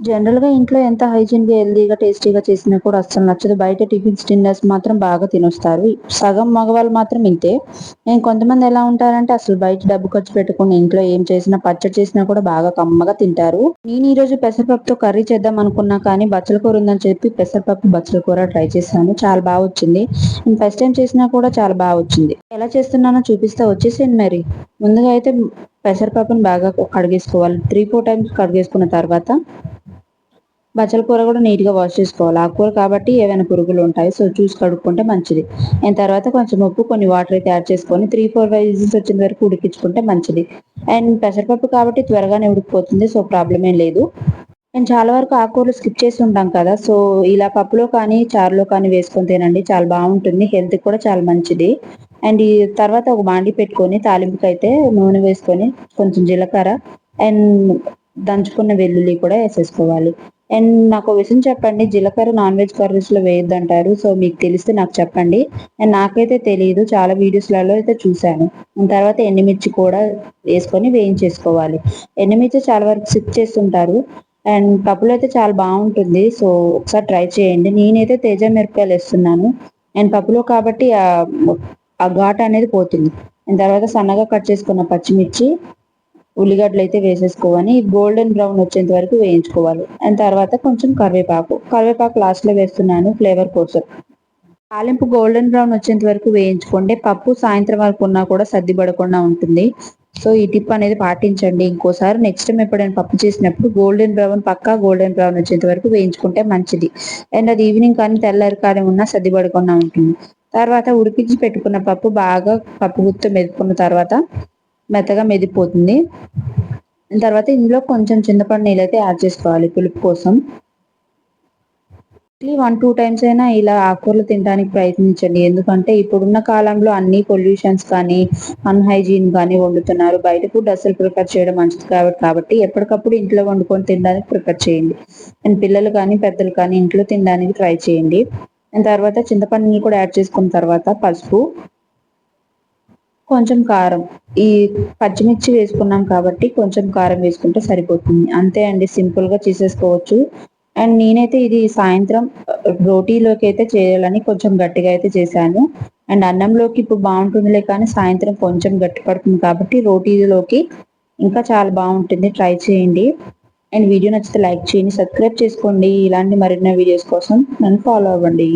జనరల్‌గా ఇంట్లో ఎంత హైజీన్‌గా, హెల్తీగా, టేస్టీగా చేసినా కూడా అస్సలు నచ్చదు. బయట టిఫిన్స్, డిన్నర్స్ మాత్రం బాగా తినొస్తారు. సగం మగవాళ్ళు మాత్రం ఇంతే. కొంతమంది ఎలా ఉంటారంటే అసలు బయట డబ్బు ఖర్చు పెట్టకుండా ఇంట్లో ఏం చేసినా, పచ్చడి చేసినా కూడా బాగా కమ్మగా తింటారు. నేను ఈరోజు పెసరపప్పుతో కర్రీ చేద్దాం అనుకున్నా కానీ బచ్చల కూర ఉందని చెప్పి పెసరపప్పు, బచ్చల కూర ట్రై చేశాను. చాలా బా వచ్చింది. నేను ఫస్ట్ టైమ్ చేసినా కూడా చాలా బా వచ్చింది. ఎలా చేస్తున్నానో చూపిస్తా వచ్చేసేయండి మరి. ముందుగా అయితే పెసరపప్పుని బాగా కడిగేసుకోవాలి. 3, 4 టైమ్స్ కడిగేసుకున్న తర్వాత బచ్చల కూర కూడా నీట్‌గా వాష్ చేసుకోవాలి. ఆకుకూర కాబట్టి ఏవైనా పురుగులు ఉంటాయి. సో, చూసి కడుక్కుంటే మంచిది. తర్వాత కొంచెం ఉప్పు, కొన్ని వాటర్ అయితే యాడ్ చేసుకొని 3, 4 విజిల్స్ వచ్చేంత వరకు ఉడికించుకుంటే మంచిది. పెసరపప్పు కాబట్టి త్వరగానే ఉడికిపోతుంది. సో, ప్రాబ్లమ్ ఏం లేదు. చాలా వరకు ఆకుకూరలు స్కిప్ చేసి ఉంటాం కదా! సో, ఇలా పప్పులో కానీ, చారులో కానీ వేసుకొని తినండి. చాలా బావుంటుంది. హెల్త్‌కి కూడా చాలా మంచిది. ఈ తర్వాత ఒక బాండీ పెట్టుకొని తాలింపుకైతే నూనె వేసుకొని కొంచెం జీలకర్ర అండ్ దంచుకున్న వెల్లుల్లి కూడా ఏసేసుకోవాలి. నాకో విషయం చెప్పండి. జీలకర్ర నాన్ వెజ్ కర్రీస్‌లో వేయొద్దంటారు. సో, మీకు తెలిస్తే నాకు చెప్పండి. నాకైతే తెలీదు. చాలా వీడియోస్‌లలో అయితే చూసాను. తర్వాత ఎండుమిర్చి కూడా వేసుకొని వేయించేసుకోవాలి. ఎండుమిర్చి చాలా వరకు స్కిప్ చేస్తుంటారు. పప్పులో అయితే చాలా బావుంటుంది. సో, ఒకసారి ట్రై చేయండి. నేనైతే తేజ మిరపకాయలేస్తున్నాను. పప్పులో కాబట్టి ఆ ఘాటు అనేది పోతుంది. తర్వాత సన్నగా కట్ చేసుకున్న పచ్చిమిర్చి, ఉల్లిగడ్డలైతే వేసేసుకోవాలి. గోల్డెన్ బ్రౌన్ వచ్చేంత వరకు వేయించుకోవాలి. తర్వాత కొంచెం కరివేపాకు లాస్ట్‌లో వేస్తున్నాను ఫ్లేవర్ కోసం. తాలింపు గోల్డెన్ బ్రౌన్ వచ్చేంత వరకు వేయించుకోండి. పప్పు సాయంత్రం వరకు ఉన్నా కూడా సద్దిపడకుండా ఉంటుంది. సో, ఈ టిప్ అనేది పాటించండి. ఇంకోసారి నెక్స్ట్ టైమ్ ఎప్పుడైనా పప్పు చేసినప్పుడు పక్కా గోల్డెన్ బ్రౌన్ వచ్చేంత వరకు వేయించుకుంటే మంచిది. అది ఈవినింగ్ కానీ, తెల్లారి కానీ ఉన్నా సద్దిపడకుండా ఉంటుంది. తర్వాత ఉడికించి పెట్టుకున్న పప్పు గుత్తితో మెదుపుకున్న తర్వాత మెత్తగా మెదిపోతుంది. తర్వాత ఇందులో కొంచెం చింతపండు నీళ్ళైతే యాడ్ చేసుకోవాలి పులుపు కోసం. వీక్లీ 1, 2 టైమ్స్ అయినా ఇలా ఆకుకూరలు తినడానికి ప్రయత్నించండి. ఎందుకంటే ఇప్పుడున్న కాలంలో అన్ని పొల్యూషన్స్ కానీ, అన్‌హైజీన్ గానీ వండుతున్నారు. బయట ఫుడ్ అస్సలు ప్రిఫర్ చేయడం మంచిది కాదు కాబట్టి ఎప్పటికప్పుడు ఇంట్లో వండుకొని తినడానికి ప్రిఫర్ చేయండి. పిల్లలు కానీ, పెద్దలు కానీ ఇంట్లో తినడానికి ట్రై చేయండి. తర్వాత చింతపండు నీళ్ళు కూడా యాడ్ చేసుకున్న తర్వాత పసుపు, కొంచెం కారం. ఈ పచ్చిమిర్చి వేసుకున్నాం కాబట్టి కొంచెం కారం వేసుకుంటే సరిపోతుంది. అంతే అండి, సింపుల్‌గా చేసేసుకోవచ్చు. నేనైతే ఇది సాయంత్రం రోటీలోకి అయితే చేయాలని కొంచెం గట్టిగా అయితే చేశాను. అన్నంలోకి ఇప్పుడు బావుంటుందిలే కానీ సాయంత్రం కొంచెం గట్టి పడుతుంది కాబట్టి రోటీలోకి ఇంకా చాలా బావుంటుంది. ట్రై చేయండి. వీడియో నచ్చితే లైక్ చేయండి, సబ్స్క్రైబ్ చేసుకోండి. ఇలాంటి మరిన్ని వీడియోస్ కోసం నన్ను ఫాలో అవ్వండి.